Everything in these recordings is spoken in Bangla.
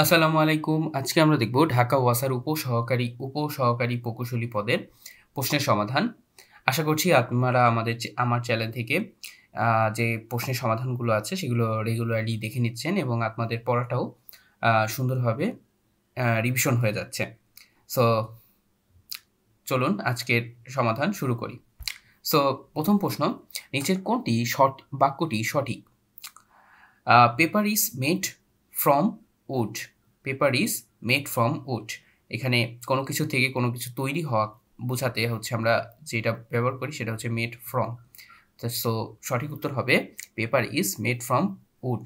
আসসালামু আলাইকুম। আজকে আমরা দেখব ঢাকা ওয়াসার উপসহকারী প্রকৌশলী পদের প্রশ্নের সমাধান। আশা করছি আপনারা আমার চ্যানেল থেকে যে প্রশ্নের সমাধানগুলো আছে সেগুলো রেগুলারলি দেখে নিচ্ছেন এবং আপনাদের পড়াটাও সুন্দরভাবে রিভিশন হয়ে যাচ্ছে। সো চলুন আজকের সমাধান শুরু করি। সো প্রথম প্রশ্ন, নিচের কোনটি বাক্যটি সঠিক? Paper is made from would. Paper is made from would. এখানে কোনো কিছু থেকে কোনো কিছু তৈরি হওয়া বোঝাতে হচ্ছে আমরা যেটা ব্যবহার করি সেটা হচ্ছে মেড ফ্রম। সো সঠিক উত্তর হবে paper is made from would.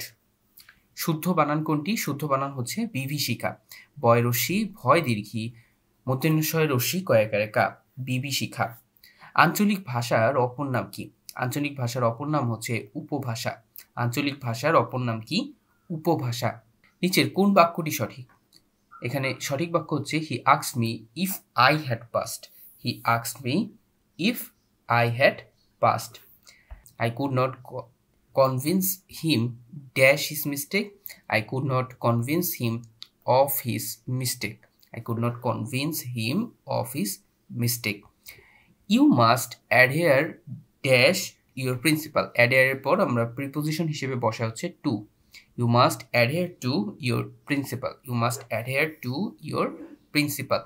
শুদ্ধ বানান কোনটি? শুদ্ধ বানান হচ্ছে বিভীষিকা। বয় রশ্মি, ভয় দীর্ঘী, মূর্ধন্যস্বয় রশ্মি কয়াকারে কা, বিভীষিকা। আঞ্চলিক ভাষার অপর নাম কি? আঞ্চলিক ভাষার অপর নাম হচ্ছে উপভাষা। আঞ্চলিক ভাষার অপর নাম কি? উপভাষা। নিচের কোন বাক্যটি সঠিক? এখানে সঠিক বাক্য হচ্ছে he asked me if I had passed. He asked me if I had passed. I could not convince him dash his mistake. I could not convince him of his mistake. I could not convince him of his mistake. You must adhere dash your principal. Adhere এর পর আমরা প্রিপোজিশন হিসেবে বসা হচ্ছে to. You must adhere to your principal. You must adhere to your principal.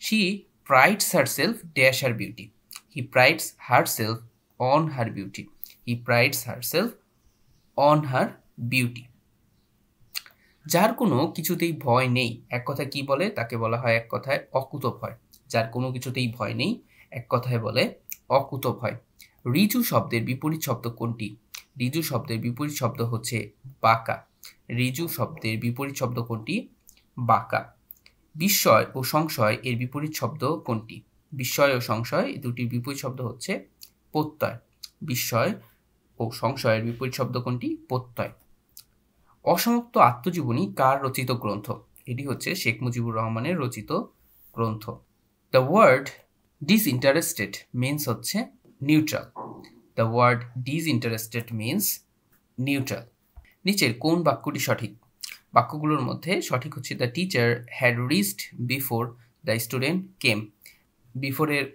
She prides herself dash her beauty. He prides herself on her beauty. He prides herself on her beauty. যার কোনো কিছুতেই ভয় নেই এক কথায় কি বলে? তাকে বলা হয় এক কথায় অকুতভয়। যার কোনো কিছুতেই ভয় নেই এক কথায় বলে অকুতভয়। ঋজু শব্দের বিপরীত শব্দ কোনটি? ঋজু শব্দের বিপরীত শব্দ হচ্ছে বাঁকা। ঋজু শব্দের বিপরীত শব্দ কোনটি? বাঁকা। বিস্ময় ও সংশয় এর বিপরীত শব্দ কোনটি? বিস্ময় ও সংশয় এই দুটির বিপরীত শব্দ হচ্ছে প্রত্যয়। বিস্ময় ও সংশয়ের বিপরীত শব্দ কোনটি? প্রত্যয়। অসমাপ্ত আত্মজীবনী কার রচিত গ্রন্থ? এটি হচ্ছে শেখ মুজিবুর রহমানের রচিত গ্রন্থ। দ্য ওয়ার্ড ডিসইন্টারেস্টেড মিন্স হচ্ছে neutral. The word disinterested means neutral. নিচের কোন বাক্যটি সঠিক? বাক্যগুলোর মধ্যে সঠিক হচ্ছে the teacher had reached before the student came. বিফোরের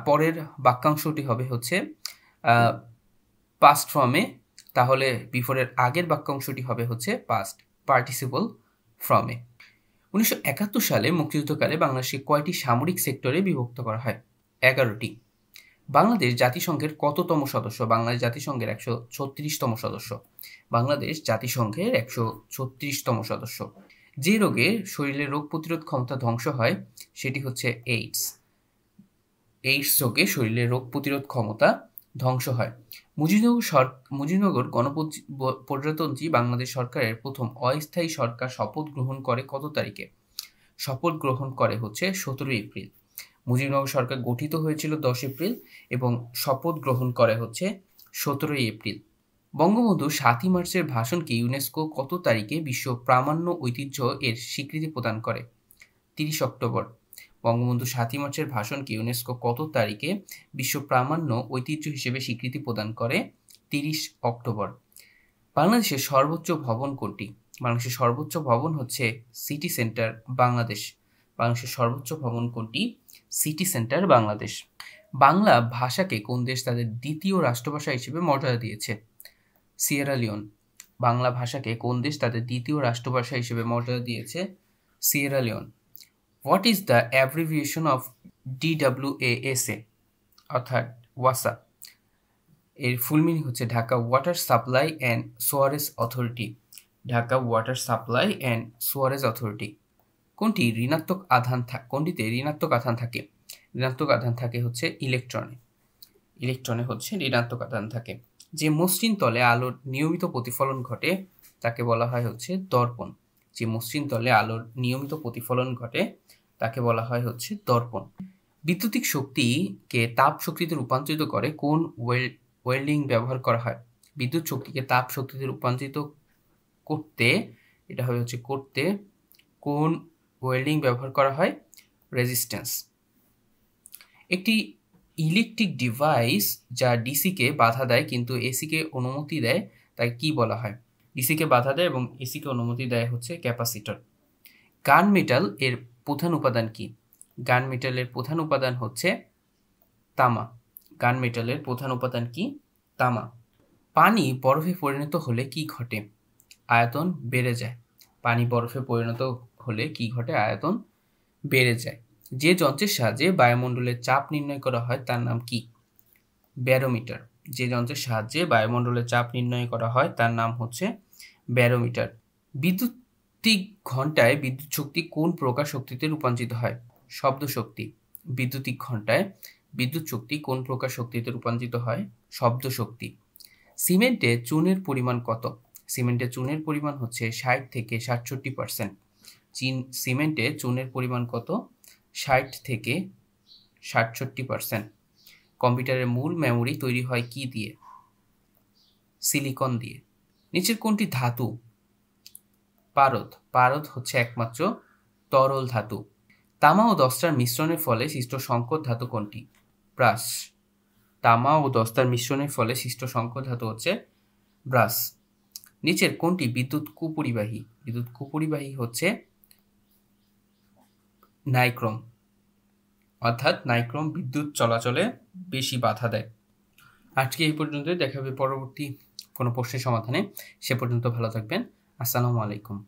পরের বাক্যাংশটি হবে হচ্ছে পাস্ট ফর্মে, তাহলে বিফোরের আগের বাক্যাংশটি হবে হচ্ছে পাস্ট পার্টিসিপল ফর্মে। 1971 সালে মুক্তিযুদ্ধকালে বাংলাদেশে কয়টি সামরিক সেক্টরে বিভক্ত করা হয়? 11টি। বাংলাদেশ জাতিসংঘের কততম সদস্য? বাংলাদেশ জাতিসংঘের 136তম সদস্য। বাংলাদেশ জাতিসংঘের 136তম সদস্য। যে রোগে শরীরের রোগ প্রতিরোধ ক্ষমতা ধ্বংস হয় সেটি হচ্ছে এইডস। এইডস রোগে শরীরের রোগ প্রতিরোধ ক্ষমতা ধ্বংস হয়। মুজিবনগর গণপ্রজাতন্ত্রী বাংলাদেশ সরকারের প্রথম অস্থায়ী সরকার শপথ গ্রহণ করে কত তারিখে? শপথ গ্রহণ করে হচ্ছে 17 এপ্রিল। মুজিবনগর সরকার গঠিত হয়েছিল 10 এপ্রিল এবং শপথ গ্রহণ করে হচ্ছে 17 এপ্রিল। বঙ্গবন্ধু 7ই মার্চের ভাষণকে ইউনেস্কো কত তারিখে বিশ্ব প্রামাণ্য ঐতিহ্য এর স্বীকৃতি প্রদান করে? 30 অক্টোবর। বঙ্গবন্ধু 7ই মার্চের ভাষণকে ইউনেস্কো কত তারিখে বিশ্ব প্রামাণ্য ঐতিহ্য হিসেবে স্বীকৃতি প্রদান করে? 30 অক্টোবর। বাংলাদেশের সর্বোচ্চ ভবন কোনটি? বাংলাদেশের সর্বোচ্চ ভবন হচ্ছে সিটি সেন্টার বাংলাদেশ। বাংলাদেশের সর্বোচ্চ ভবন কোনটি? City centre Bangladesh. বাংলা ভাষাকে কোন দেশ তাদের দ্বিতীয় রাষ্ট্রভাষা হিসেবে মর্যাদা দিয়েছে? Sierra Leone. বাংলা ভাষাকে কোন দেশ তাদের দ্বিতীয় রাষ্ট্রভাষা হিসেবে মর্যাদা দিয়েছে? Sierra Leone. What is the abbreviation of DWASA অর্থাৎ ওয়াসা? এর ফুল মিনিং হচ্ছে Dhaka water supply and sewerage authority. Dhaka water supply and sewerage authority. কোনটিতে ঋণাত্মক আধান থাকে? ঋণাত্মক আধান থাকে হচ্ছে ইলেকট্রনে। ইলেকট্রনে হচ্ছে ঋণাত্মক আধান থাকে। যে মসৃণ তলে আলোর নিয়মিত প্রতিফলন ঘটে তাকে বলা হয় হচ্ছে দর্পণ। যে মসৃণ তলে আলোর নিয়মিত প্রতিফলন ঘটে তাকে বলা হয় হচ্ছে দর্পণ। বিদ্যুতিক শক্তিকে তাপ শক্তিতে রূপান্তরিত করে কোন ওয়েল্ডিং ব্যবহার করা হয়? বিদ্যুৎ শক্তিকে তাপ শক্তিতে রূপান্তরিত করতে কোন ওয়েল্ডিং ব্যবহার করা হয়? রেজিস্ট্যান্স। একটি ইলেকট্রিক ডিভাইস যা ডিসিকে বাধা দেয় কিন্তু এসিকে অনুমতি দেয় তাকে কি বলা হয়? ডিসিকে বাধা দেয় এবং এসিকে অনুমতি দেয় হচ্ছে ক্যাপাসিটর। গান মেটাল এর প্রধান উপাদান কি? গান মেটালের প্রধান উপাদান হচ্ছে তামা। গান মেটালের প্রধান উপাদান কি? তামা। পানি বরফে পরিণত হলে কি ঘটে? আয়তন বেড়ে যায়। পানি বরফে পরিণত হলে কি ঘটে? আয়তন বেড়ে যায়। যে যন্ত্রের সাহায্যে বায়ুমণ্ডলের চাপ নির্ণয় করা হয় তার নাম কি? ব্যারোমিটার। যে যন্ত্রের সাহায্যে বায়ুমণ্ডলের চাপ নির্ণয় করা হয় তার নাম হচ্ছে ব্যারোমিটার। বৈদ্যুতিক ঘণ্টায় বিদ্যুৎ শক্তি কোন প্রকার শক্তিতে রূপান্তরিত হয়? শব্দ শক্তি। বৈদ্যুতিক ঘণ্টায় বিদ্যুৎ শক্তি কোন প্রকার শক্তিতে রূপান্তরিত হয়? শব্দ শক্তি। সিমেন্টে চুনের পরিমাণ কত? সিমেন্টে চুনের পরিমাণ হচ্ছে 60 থেকে 67%। সিমেন্টে চুনের পরিমাণ কত? 60 থেকে 67%। কম্পিউটারের মূল মেমোরি তৈরি হয় কি দিয়ে? সিলিকন দিয়ে। নিচের কোনটি ধাতু? পারদ। পারদ হচ্ছে একমাত্র তরল ধাতু। তামা ও দস্তার মিশ্রণের ফলে সৃষ্ট সংকর ধাতু কোনটি? ব্রাস। তামা ও দস্তার মিশ্রণের ফলে সৃষ্ট সংকর ধাতু হচ্ছে ব্রাস। নিচের কোনটি বিদ্যুৎ কুপরিবাহী? বিদ্যুৎ কুপরিবাহী হচ্ছে নাইক্রোম। অর্থাৎ নাইক্রোম বিদ্যুৎ চলাচলে বেশি বাধা দেয়। আজকে এই পর্যন্তই, দেখা হবে পরবর্তী কোনো প্রশ্নের সমাধানে। সে পর্যন্ত ভালো থাকবেন। আসসালামু আলাইকুম।